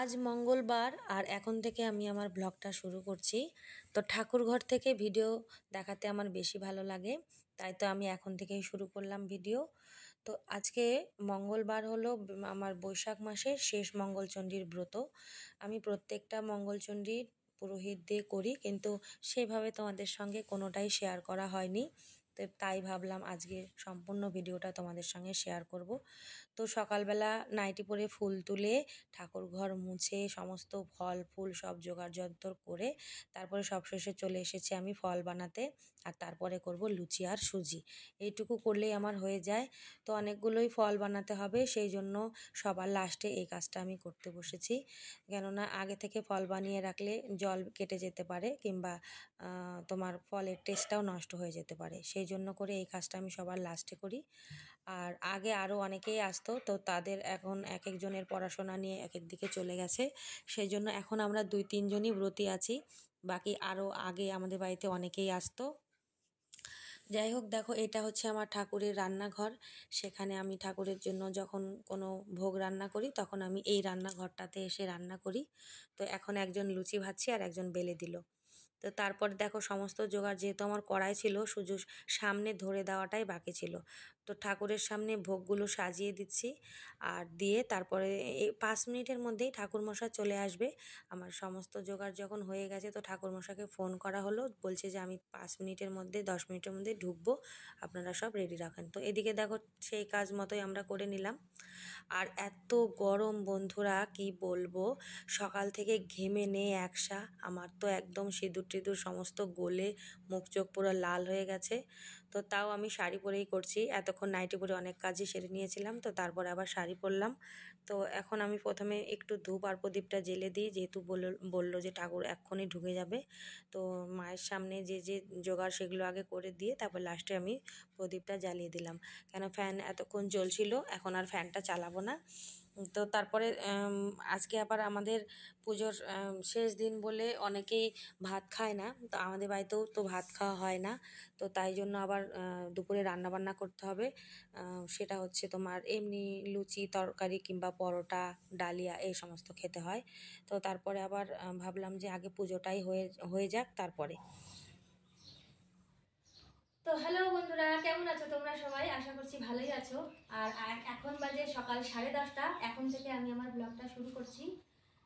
আজ মঙ্গলবার আর এখন থেকে আমি আমার ব্লগটা শুরু করছি। তো ঠাকুরঘর থেকে ভিডিও দেখাতে আমার বেশি ভালো লাগে, তাই তো আমি এখন থেকেই শুরু করলাম ভিডিও। তো আজকে মঙ্গলবার হলো আমার বৈশাখ মাসের শেষ মঙ্গলচণ্ডীর ব্রত। আমি প্রত্যেকটা মঙ্গলচণ্ডীর পুরোহিত দিয়ে করি, কিন্তু সেভাবে তোমাদের সঙ্গে কোনোটাই শেয়ার করা হয়নি। তো তাই ভাবলাম আজকে সম্পূর্ণ ভিডিওটা তোমাদের সঙ্গে শেয়ার করব। তো সকালবেলা নাইটি পরে ফুল তুলে ঠাকুর ঘর মুছে সমস্ত ফল ফুল সব জোগাড় যন্তর করে তারপরে সবশেষে চলে এসেছি আমি ফল বানাতে। আর তারপরে করব লুচি আর সুজি, এইটুকু করলেই আমার হয়ে যায়। তো অনেকগুলোই ফল বানাতে হবে, সেই জন্য সবার লাস্টে এই কাজটা আমি করতে বসেছি। কেননা আগে থেকে ফল বানিয়ে রাখলে জল কেটে যেতে পারে, কিংবা তোমার ফলের টেস্টটাও নষ্ট হয়ে যেতে পারে, সেই জন্য করে এই কাজটা আমি সবার লাস্টে করি। আর আগে আরও অনেকেই আসতো, তো তাদের এখন এক একজনের পড়াশোনা নিয়ে এক এক দিকে চলে গেছে, সেই জন্য এখন আমরা 2-3 জনই ব্রতী আছি। বাকি আরও আগে আমাদের বাড়িতে অনেকেই আসতো। যাই হোক, দেখো এটা হচ্ছে আমার ঠাকুরের রান্নাঘর। সেখানে আমি ঠাকুরের জন্য যখন কোনো ভোগ রান্না করি তখন আমি এই রান্নাঘরটাতে এসে রান্না করি। তো এখন একজন লুচি ভাজছি আর একজন বেলে দিল। তো তারপর দেখো সমস্ত জোগাড় যেহেতু আমার কড়াই ছিল, শুধু সামনে ধরে দেওয়াটাই বাকি ছিল। তো ঠাকুরের সামনে ভোগগুলো সাজিয়ে দিচ্ছি, আর দিয়ে তারপরে এই 5 মিনিটের মধ্যেই ঠাকুরমশাই চলে আসবে। আমার সমস্ত জোগাড় যখন হয়ে গেছে তো ঠাকুরমশাইকে ফোন করা হলো, বলছে যে আমি 5 মিনিটের মধ্যে 10 মিনিটের মধ্যে ঢুকবো, আপনারা সব রেডি রাখেন। তো এদিকে দেখো সেই কাজ মতোই আমরা করে নিলাম। আর এত গরম বন্ধুরা কি বলবো, সকাল থেকে ঘেমে নেই একসা। আমার তো একদম সিঁদুর টিঁদুর সমস্ত গলে মুখ চোখ পুরো লাল হয়ে গেছে। তো তাও আমি শাড়ি পরেই করছি, এতক্ষণ নাইটি পরে অনেক কাজই সেরে নিয়েছিলাম, তো তারপরে আবার শাড়ি পরলাম। তো এখন আমি প্রথমে একটু ধূপ আর প্রদীপটা জ্বেলে দিই, যেহেতু বললো যে ঠাকুর এক্ষুনি ঢুকে যাবে। তো মায়ের সামনে যে যে জোগাড় সেগুলো আগে করে দিয়ে তারপর লাস্টে আমি প্রদীপটা জ্বালিয়ে দিলাম। কেন ফ্যান এতক্ষণ চলছিল, এখন আর ফ্যানটা চালাবো না। তো তারপরে আজকে আবার আমাদের পুজোর শেষ দিন বলে অনেকেই ভাত খায় না, তো আমাদের বাড়িতেও তো ভাত খাওয়া হয় না। তো তাই জন্য আবার দুপুরে রান্নাবান্না করতে হবে। সেটা হচ্ছে তোমার এমনি লুচি তরকারি কিংবা পরোটা ডালিয়া এই সমস্ত খেতে হয়। তো তারপরে আবার ভাবলাম যে আগে পুজোটাই হয়ে যাক তারপরে। তো হ্যালো বন্ধুরা, কেমন আছো তোমরা সবাই? আশা করছি ভালোই আছো। আর এখন বাজে সকাল 10:30। এখন থেকে আমি আমার ব্লগটা শুরু করছি।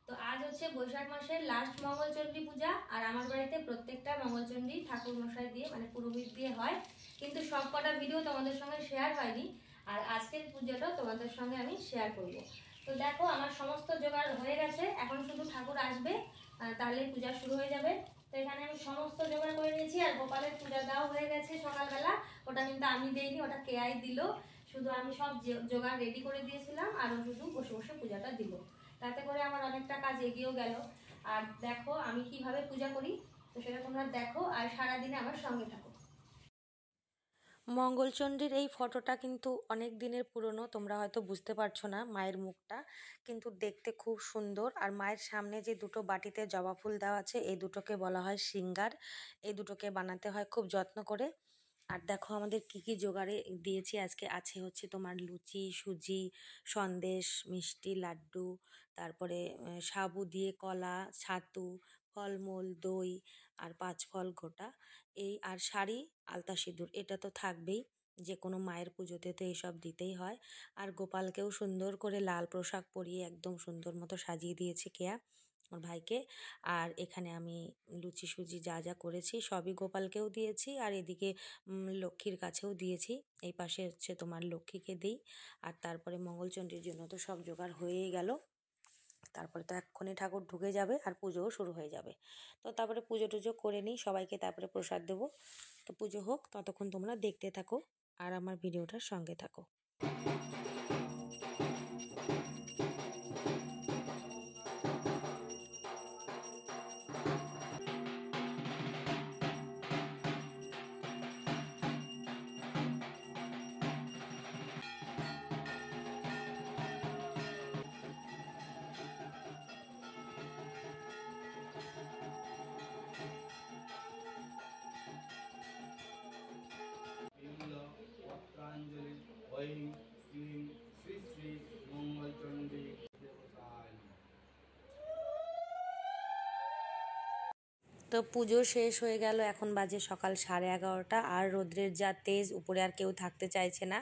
তো আজ হচ্ছে বৈশাখ মাসের লাস্ট মঙ্গলচণ্ডী পূজা, আর আমার বাড়িতে প্রত্যেকটা মঙ্গলচণ্ডী ঠাকুর মশাই দিয়ে মানে পুরোহিত দিয়ে হয়, কিন্তু সব কটা ভিডিও তোমাদের সঙ্গে শেয়ার হয়নি। আর আজকের পুজোটাও তোমাদের সঙ্গে আমি শেয়ার করব। তো দেখো আমার সমস্ত জোগাড় হয়ে গেছে, এখন শুধু ঠাকুর আসবে, তাহলে পূজা শুরু হয়ে যাবে। তো এখানে আমি সমস্ত জোগাড় করে নিয়েছি, আর গোপালের পূজা দেওয়া হয়ে গেছে সকালবেলা। ওটা কিন্তু আমি দেইনি, ওটা কেআই দিল। শুধু আমি সব জোগাড় রেডি করে দিয়েছিলাম, আর ও শুধু বসে বসে পূজাটা দিল। তাতে করে আমার অনেকটা কাজ এগিয়েও গেল। আর দেখো আমি কিভাবে পূজা করি, তো সেটা তোমরা দেখো আর সারাদিনে আমার সঙ্গে থাকো। মঙ্গলচণ্ডীর এই ফটোটা কিন্তু অনেক দিনের পুরনো, তোমরা হয়তো বুঝতে পারছো না মায়ের মুখটা, কিন্তু দেখতে খুব সুন্দর। আর মায়ের সামনে যে দুটো বাটিতে জবা ফুল দেওয়া আছে এই দুটোকে বলা হয় শৃঙ্গার। এই দুটোকে বানাতে হয় খুব যত্ন করে। আর দেখো আমাদের কি কি জোগাড়ে দিয়েছি আজকে। আছে হচ্ছে তোমার লুচি সুজি সন্দেশ মিষ্টি লাড্ডু, তারপরে সাবু দিয়ে কলা ছাতু ফলমূল দই আর 5 ফল গোটা, এই আর শাড়ি আলতা সিঁদুর, এটা তো থাকবেই। যে কোনো মায়ের পুজোতে তো এইসব দিতেই হয়। আর গোপালকেও সুন্দর করে লাল পোশাক পরিয়ে একদম সুন্দর মতো সাজিয়ে দিয়েছে কেয়া ওর ভাইকে। আর এখানে আমি লুচি সুজি যা যা করেছি সবই গোপালকেও দিয়েছি, আর এদিকে লক্ষ্মীর কাছেও দিয়েছি। এই পাশে হচ্ছে তোমার লক্ষ্মীকে দিই। আর তারপরে মঙ্গলচণ্ডীর জন্য তো সব জোগাড় হয়েই গেল। তারপরে তো এক্ষুনি ঠাকুর ঢুকে যাবে আর পুজোও শুরু হয়ে যাবে। তো তারপরে পুজো টুজো করে নিই, সবাইকে তারপরে প্রসাদ দেবো। তো পুজো হোক, ততক্ষণ তোমরা দেখতে থাকো আর আমার ভিডিওটার সঙ্গে থাকো। বিমল পত্রাঞ্জলি বৈ তো পুজো শেষ হয়ে গেল, এখন বাজে সকাল 11:30, আর রোদ্রের যা তেজ, উপরে আর কেউ থাকতে চাইছে না।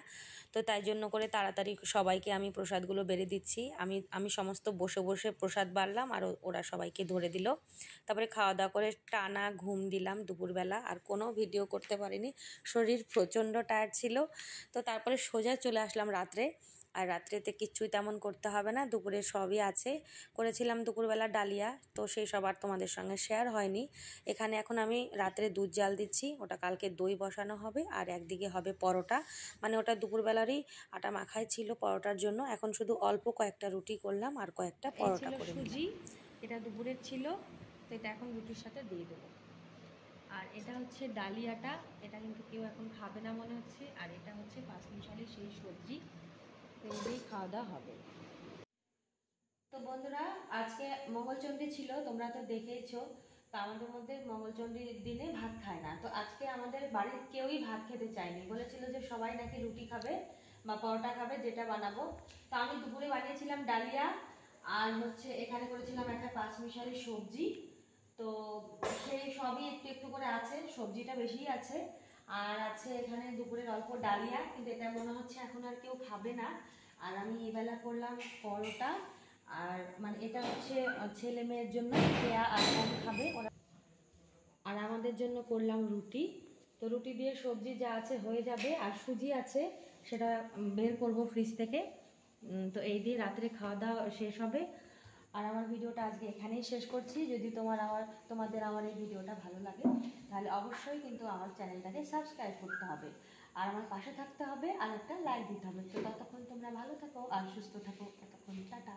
তো তাই জন্য করে তাড়াতাড়ি সবাইকে আমি প্রসাদগুলো বেড়ে দিচ্ছি। আমি সমস্ত বসে বসে প্রসাদ বাড়লাম, আর ওরা সবাইকে ধরে দিল। তারপরে খাওয়া দাওয়া করে টানা ঘুম দিলাম দুপুরবেলা, আর কোনো ভিডিও করতে পারিনি, শরীর প্রচণ্ড টায়ার্ড ছিল। তো তারপরে সোজা চলে আসলাম রাত্রে, আর রাত্রেতে কিচ্ছুই তেমন করতে হবে না, দুপুরে সবই আছে। করেছিলাম দুপুরবেলা ডালিয়া, তো সেই সব আর তোমাদের সঙ্গে শেয়ার হয়নি। এখানে এখন আমি রাত্রে দুধ জাল দিচ্ছি, ওটা কালকে দই বসানো হবে, আর একদিকে হবে পরোটা। মানে ওটা দুপুরবেলারই আটা মাখাই ছিল পরোটার জন্য। এখন শুধু অল্প কয়েকটা রুটি করলাম আর কয়েকটা পরোটা করে নিলাম। সুজি, এটা দুপুরের ছিল, তো এটা এখন রুটির সাথে দিয়ে দেবো। আর এটা হচ্ছে ডালিয়াটা, এটা কিন্তু কেউ এখন খাবে না মনে হচ্ছে। আর এটা হচ্ছে পাঁচমিশালি সেই সবজি, তো এই খাওয়া দাওয়া হবে। তো বন্ধুরা, আজকে মঙ্গলচণ্ডী ছিল, তোমরা তো দেখেইছো। তো আমাদের মধ্যে মঙ্গলচণ্ডীর দিনে ভাত খায় না। তো আজকে আমাদের বাড়ির কেউই ভাত খেতে চায়নি, বলেছিল যে সবাই নাকি রুটি খাবে বা পরোটা খাবে, যেটা বানাবো। তো আমি দুপুরে বানিয়েছিলাম ডালিয়া, আর হচ্ছে এখানে করেছিলাম একটা পাঁচমিশালি সবজি। তো সেই সবই একটু একটু করে আছে, সবজিটা বেশিই আছে। আর আছে এখানে দুপুরের অল্প ডালিয়া, কিন্তু এটা মনে হচ্ছে এখন আর কেউ খাবে না। আর আমি এবেলা করলাম পরোটা, আর মানে এটা হচ্ছে ছেলে মেয়ের জন্য, কেয়া আর কম খাবে ওরা। আর আমাদের জন্য করলাম রুটি। তো রুটি দিয়ে সবজি যা আছে হয়ে যাবে, আর সুজি আছে, সেটা বের করব ফ্রিজ থেকে। তো এই দিয়ে রাত্রে খাওয়া দাওয়া শেষ হবে। আর আমার ভিডিওটা আজকে এখানেই শেষ করছি। যদি তোমাদের আমার এই ভিডিওটা ভালো লাগে, তাহলে অবশ্যই কিন্তু আমার চ্যানেলটাকে সাবস্ক্রাইব করতে হবে, আর আমার পাশে থাকতে হবে, আর একটা লাইক দিতে হবে। তো ততক্ষণ তোমরা ভালো থাকো আর সুস্থ থাকো, ততক্ষণ টাটা।